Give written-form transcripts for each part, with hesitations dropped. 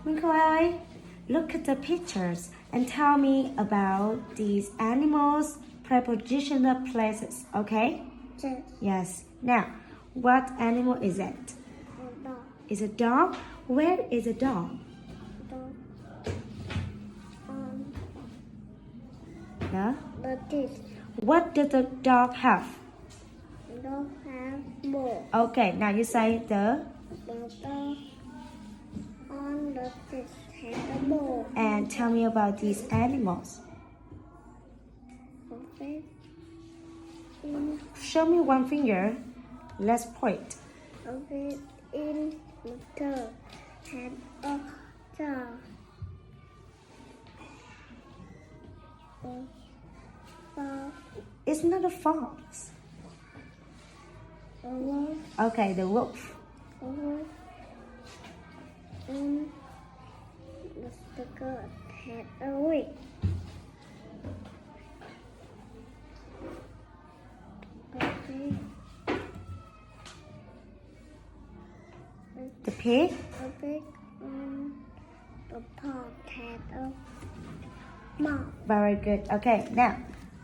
Minh Khôi, look at the pictures and tell me about these animals' prepositional places, okay? Yes. Yes. Now, what animal is it? Dog. Is a dog? Where is a dog? Dog. Yeah. The teeth. What does the dog have? Dog have ball. Okay, now you say the The dog on the teeth have a ball. and tell me about these animals. Okay. In Show me one finger. Let's point. okay. In the tail have a jaw. It's not a fox. Okay, the wolf. And the sticker had a wing. Okay. The pig. A big the pot had a mouth. Very good. Okay, now,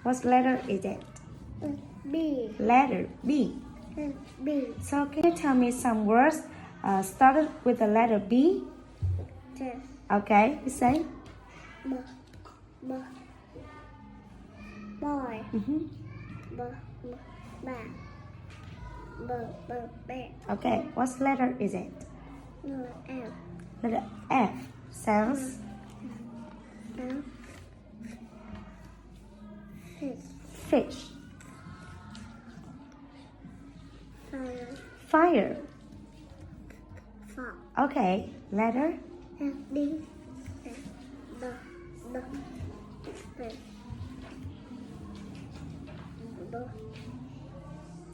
what letter is it? B. Letter B. B. So can you tell me some words started with the letter B? Yes. Okay, you say? B. B. Boy. Mm-hmm. B. B. Bat. B. B. Bat. Okay, what letter is it? No, F. Letter F. Sounds F. Fish. fish. Fire. Fire. Fox. Okay, letter F. D. F. D. D. F.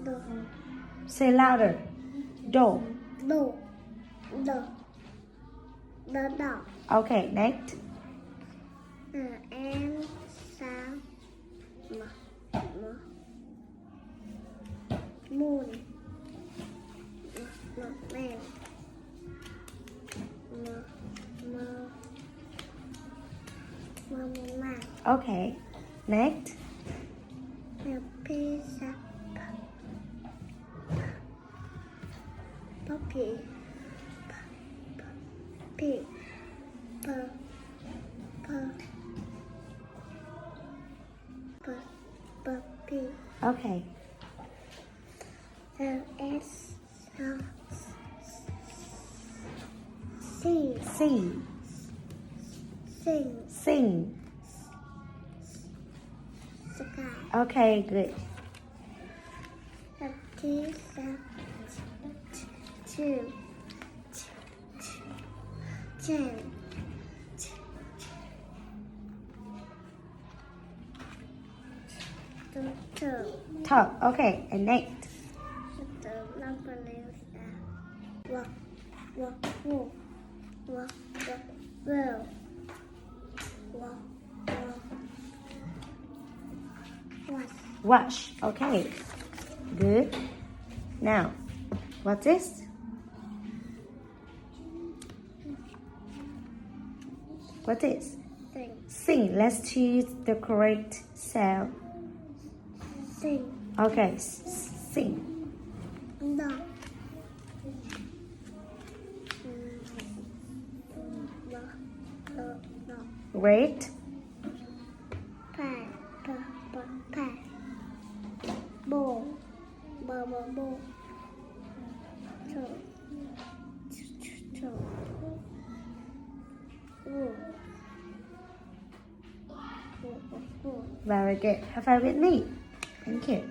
D. D. say louder. Do. Do. D. The dog. Okay, next. And sound. Moon. Man. Man. Okay, next. Pizza. Puppy. Pig. Puppy. Okay, S. Sing. sing. Sing. Sing. Sky. Okay, good. Two. Ten. Two. Top. Okay, and next. The number is walk, walk, well, Wash. Okay, good. Now, what's this? What is? sing, Sing. Let's choose the correct sound. sing, Okay, sing. no, no, Wait. pie, pie, bowl, bowl, two, Very good. Have fun with me. Thank you.